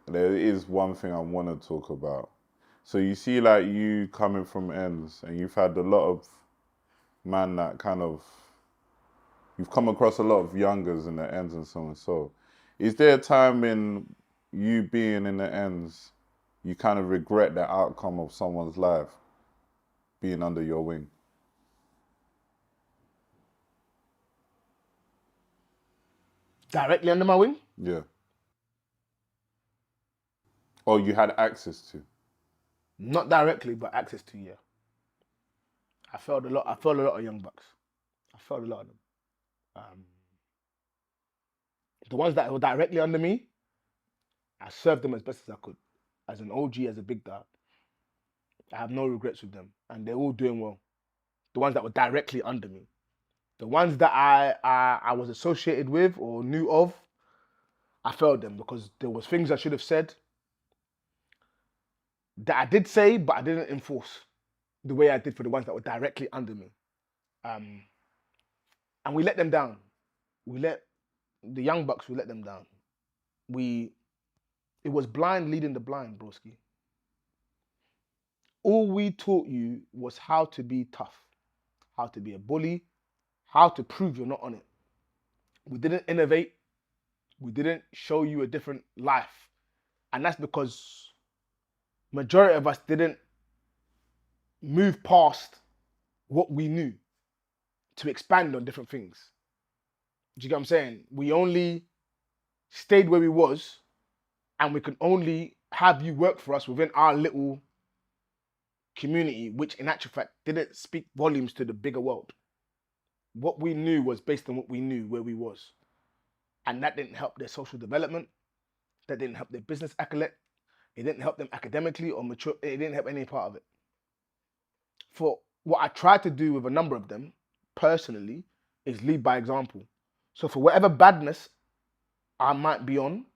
there is one thing I want to talk about. So you see, like you coming from ends, and you've had a lot of man that kind of you've come across a lot of youngers in the ends and so on. So, is there a time in you being in the ends, you kind of regret the outcome of someone's life being under your wing? Directly under my wing? Yeah. Or you had access to? Not directly, but access to, yeah. I felt a lot. I felt a lot of young bucks. I felt a lot of them. Um, the ones that were directly under me, I served them as best as I could. As an OG, as a big dog, I have no regrets with them, and they're all doing well. The ones that were directly under me, the ones that I was associated with or knew of, I failed them because there was things I should have said that I did say, but I didn't enforce the way I did for the ones that were directly under me. And we let them down. We let the young bucks. We let them down. It was blind leading the blind, broski. All we taught you was how to be tough, how to be a bully, how to prove you're not on it. We didn't innovate. We didn't show you a different life. And that's because majority of us didn't move past what we knew to expand on different things. Do you get what I'm saying? We only stayed where we was, and we could only have you work for us within our little community, which in actual fact didn't speak volumes to the bigger world. What we knew was based on what we knew where we was. And that didn't help their social development. That didn't help their business accolade. It didn't help them academically or mature. It didn't help any part of it. For what I tried to do with a number of them, personally, is lead by example. So for whatever badness I might be on,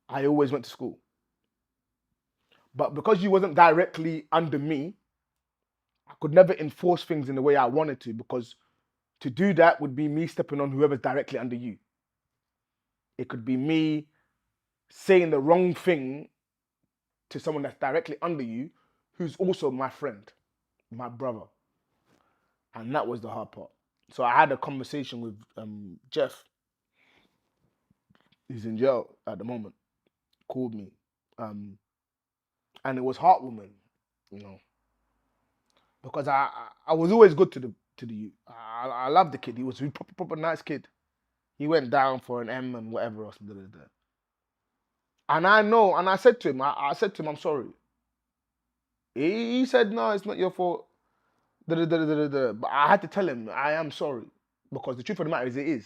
I always went to school. But because you wasn't directly under me, I could never enforce things in the way I wanted to, because to do that would be me stepping on whoever's directly under you. It could be me saying the wrong thing to someone that's directly under you, who's also my friend, my brother. And that was the hard part. So I had a conversation with Jeff. He's in jail at the moment. Called me. And it was heartwarming, you know. Because I was always good to the youth. I loved the kid. He was a proper nice kid. He went down for an M and whatever else. Da, da, da. And I know, and I said to him, I said to him, I'm sorry. He said, no, it's not your fault. Da, da, da, da, da, da. But I had to tell him, I am sorry. Because the truth of the matter is, it is.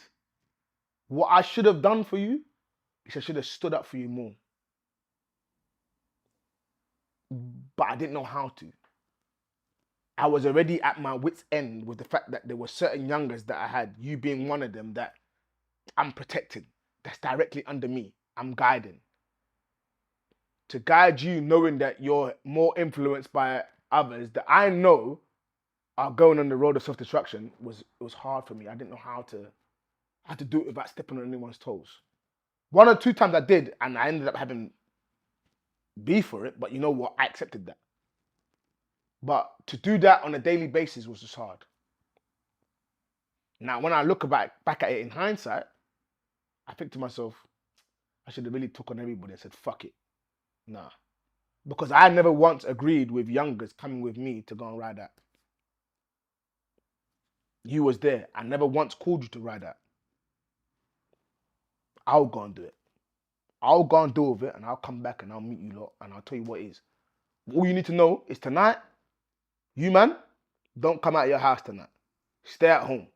What I should have done for you is I should have stood up for you more. But I didn't know how to. I was already at my wit's end with the fact that there were certain youngers that I had, you being one of them, that I'm protecting, that's directly under me, I'm guiding. To guide you knowing that you're more influenced by others that I know are going on the road of self-destruction was hard for me. I didn't know how to do it without stepping on anyone's toes. 1 or 2 times I did, and I ended up having beef for it, but you know what? I accepted that. But to do that on a daily basis was just hard. Now, when I look back at it in hindsight, I think to myself, I should have really took on everybody and said, fuck it. Nah. Because I never once agreed with youngers coming with me to go and ride that. You was there. I never once called you to ride that. I'll go and do it. I'll go and deal with it, and I'll come back and I'll meet you lot and I'll tell you what it is. All you need to know is tonight, you man, don't come out of your house tonight. Stay at home.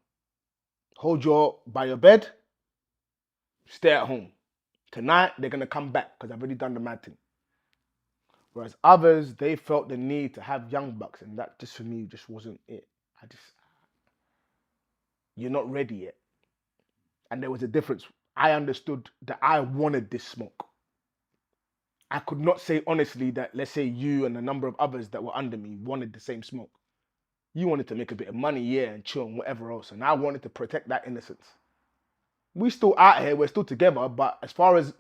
By your bed, stay at home. Tonight, they're going to come back because I've already done the mad thing. Whereas others, they felt the need to have young bucks, and that just for me just wasn't it. You're not ready yet. And there was a difference. I understood that I wanted this smoke. I could not say honestly that, let's say you and a number of others that were under me wanted the same smoke. You wanted to make a bit of money, yeah, and chill and whatever else. And I wanted to protect that innocence. We still out here, we're still together, but as far as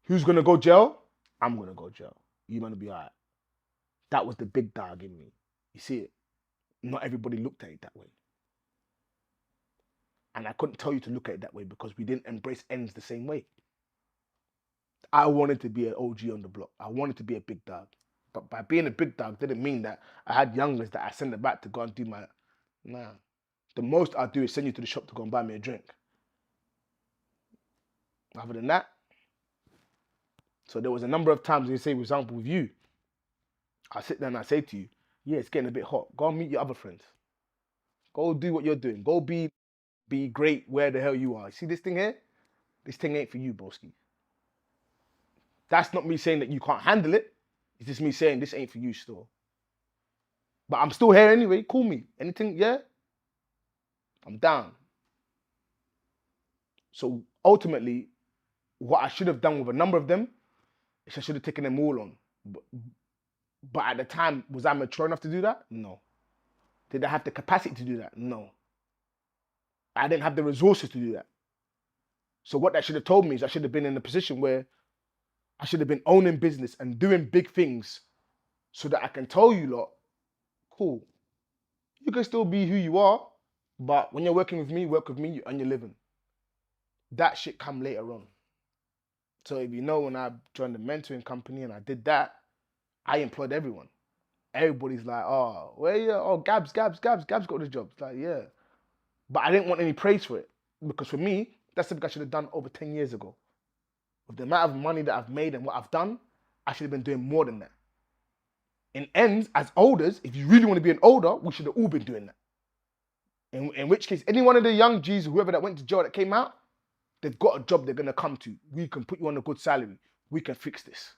Who's gonna go jail? I'm gonna go jail. You gonna be alright. That was the big dog in me. You see it? Not everybody looked at it that way. And I couldn't tell you to look at it that way because we didn't embrace ends the same way. I wanted to be an OG on the block. I wanted to be a big dog. But by being a big dog didn't mean that I had youngers that I sent it back to go and do my... Nah. The most I'll do is send you to the shop to go and buy me a drink. Other than that, so there was a number of times, you say, for example, with you, I sit there and I say to you, yeah, it's getting a bit hot. Go and meet your other friends. Go do what you're doing. Go be great where the hell you are. See this thing here? This thing ain't for you, broski. That's not me saying that you can't handle it. It's just me saying this ain't for you still. But I'm still here anyway. Call me. Anything, yeah? I'm down. So ultimately, what I should have done with a number of them is I should have taken them all on. But at the time, was I mature enough to do that? No. Did I have the capacity to do that? No. I didn't have the resources to do that. So what that should have told me is I should have been in a position where I should have been owning business and doing big things so that I can tell you lot, cool, you can still be who you are, but when you're working with me, work with me, you earn your living. That shit come later on. So if you know, when I joined the mentoring company and I did that, I employed everyone. Everybody's like, oh, where you? Oh, Gabz got this job. It's like, yeah. But I didn't want any praise for it. Because for me, that's something I should have done over 10 years ago. With the amount of money that I've made and what I've done, I should have been doing more than that. In ends, as elders, if you really want to be an older, we should have all been doing that. In which case, any one of the young G's, whoever that went to jail that came out, they've got a job they're going to come to. We can put you on a good salary. We can fix this.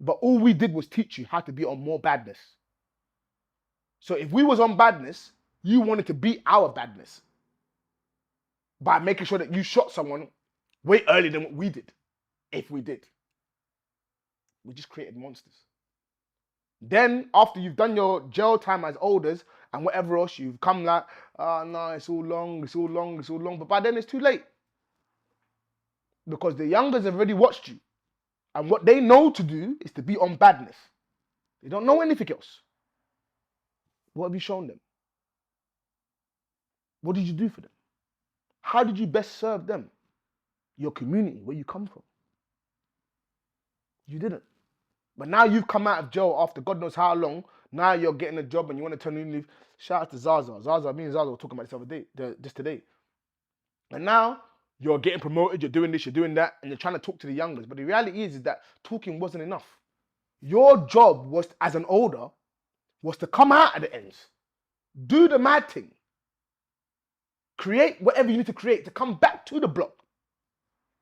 But all we did was teach you how to be on more badness. So if we was on badness, you wanted to beat our badness by making sure that you shot someone way earlier than what we did, if we did. We just created monsters. Then, after you've done your jail time as elders and whatever else, you've come like, oh no, it's all long. But by then it's too late. Because the youngers have already watched you. And what they know to do is to be on badness. They don't know anything else. What have you shown them? What did you do for them? How did you best serve them? Your community, where you come from. You didn't. But now you've come out of jail after God knows how long. Now you're getting a job and you want to turn in leave. Shout out to Zaza. Me and Zaza were talking about this other day, just today. And now you're getting promoted, you're doing this, you're doing that, and you're trying to talk to the youngers. But the reality is that talking wasn't enough. Your job was, as an older, was to come out at the ends. Do the mad thing. Create whatever you need to create to come back to the block.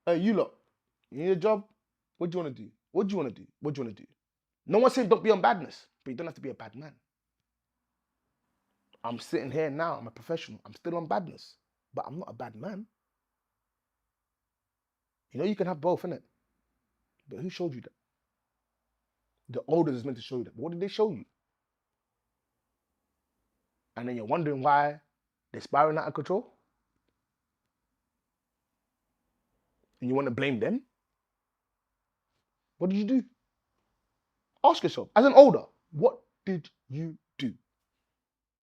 Hey, you lot, you need a job? What do you want to do? What do you want to do? What do you want to do? No one said don't be on badness, but you don't have to be a bad man. I'm sitting here now, I'm a professional. I'm still on badness, but I'm not a bad man. You know you can have both, innit? But who showed you that? The elders is meant to show you that. But what did they show you? And then you're wondering why they're spiraling out of control? And you want to blame them? What did you do? Ask yourself, as an older, what did you